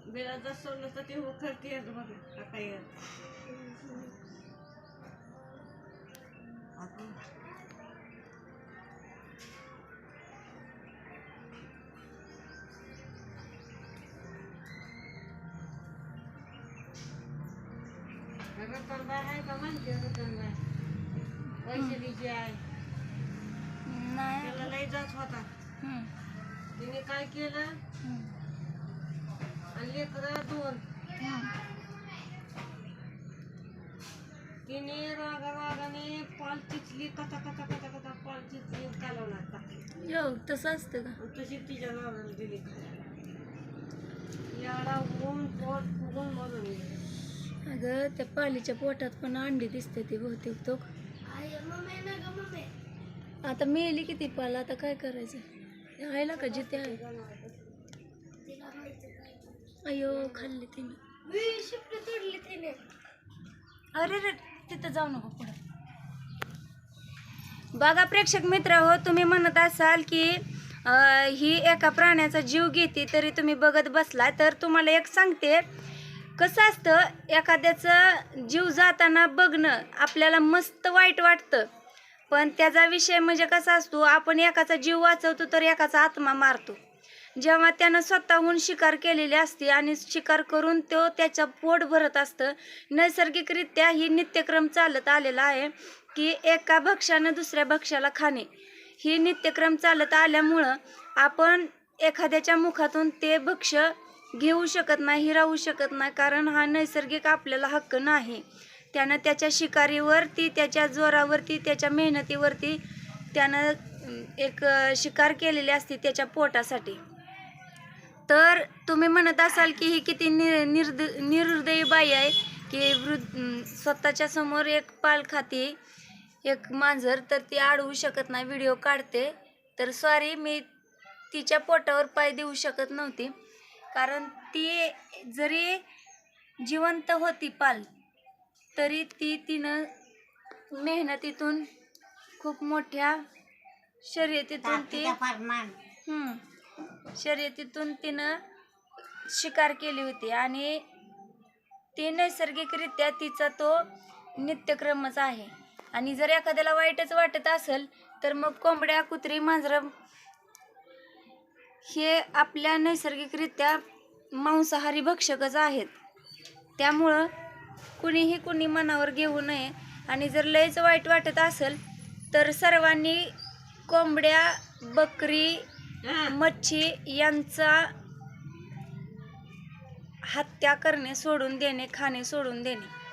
बिलाचं सोडलं तर ते उखळते बघ आता येत रतनबाई आहे का म्हणते रतनबाई वैशालीची आहे त्याला लई जात होता तिने काय केलं आणि लेकरं 2 तिने रागाने पाल चिचली कथा कथा कथा कथा पाल चिचली कालवणार टाकली तसं असतं का तशी तिच्या नावाला दिली याला ऊन पोट फुगून मरून गेली अगं त्या पालीच्या पोटात पण अंडी दिसते ती बहुतेक तो आता मेली किती पाल आता काय करायचं आहे ना का जिथे आहे अयो खाल्ली तिने अरे रे तिथं जाऊ नको पुढे बघा प्रेक्षक मित्र हो तुम्ही म्हणत असाल की ही एका प्राण्याचा जीव घेते तरी तुम्ही बघत बसलाय तर तुम्हाला एक सांगते कसं असतं एखाद्याचं जीव जाताना बघणं आपल्याला मस्त वाईट वाटतं पण त्याचा विषय म्हणजे कसा असतो आपण एकाचा जीव वाचवतो तर एकाचा आत्मा मारतो जेव्हा त्यानं स्वतःहून शिकार केलेली असते आणि शिकार करून तो त्याचं पोट भरत असतं नैसर्गिकरित्या ही नित्यक्रम चालत आलेला आहे की एका भक्ष्यानं दुसऱ्या भक्ष्याला खाणे ही नित्यक्रम चालत आल्यामुळं आपण एखाद्याच्या मुखातून ते भक्ष्य घेऊ शकत नाही राहू शकत नाही कारण हा नैसर्गिक आपल्याला हक्क नाही त्यानं त्याच्या शिकारीवरती त्याच्या जोरावरती त्याच्या मेहनतीवरती त्यानं एक शिकार केलेली असते त्याच्या पोटासाठी तर तुम्ही म्हणत असाल की ही किती निर्दयी बाई आहे की स्वतःच्या समोर एक पाल खाते एक मांजर तर ती अडवू शकत नाही व्हिडिओ काढते तर सॉरी मी तिच्या पोटावर पाय देऊ शकत नव्हती कारण ती जरी जिवंत होती पाल तरी तिनं मेहनतीतून खूप मोठ्या शर्यतीतून तिनं शिकार केली होती आणि ती नैसर्गिकरित्या तिचा तो नित्यक्रमच आहे आणि जर एखाद्याला वाईटच वाटत असेल तर मग कोंबड्या कुत्री मांजरं हे आपल्या नैसर्गिकरित्या मांसाहारी भक्षकच आहेत त्यामुळं कुणी मनावर घेऊ नये आणि जर लयच वाईट वाटत असेल तर सर्वांनी कोंबड्या बकरी मच्छी यांचा हत्या करणे सोडून देणे खाणे सोडून देणे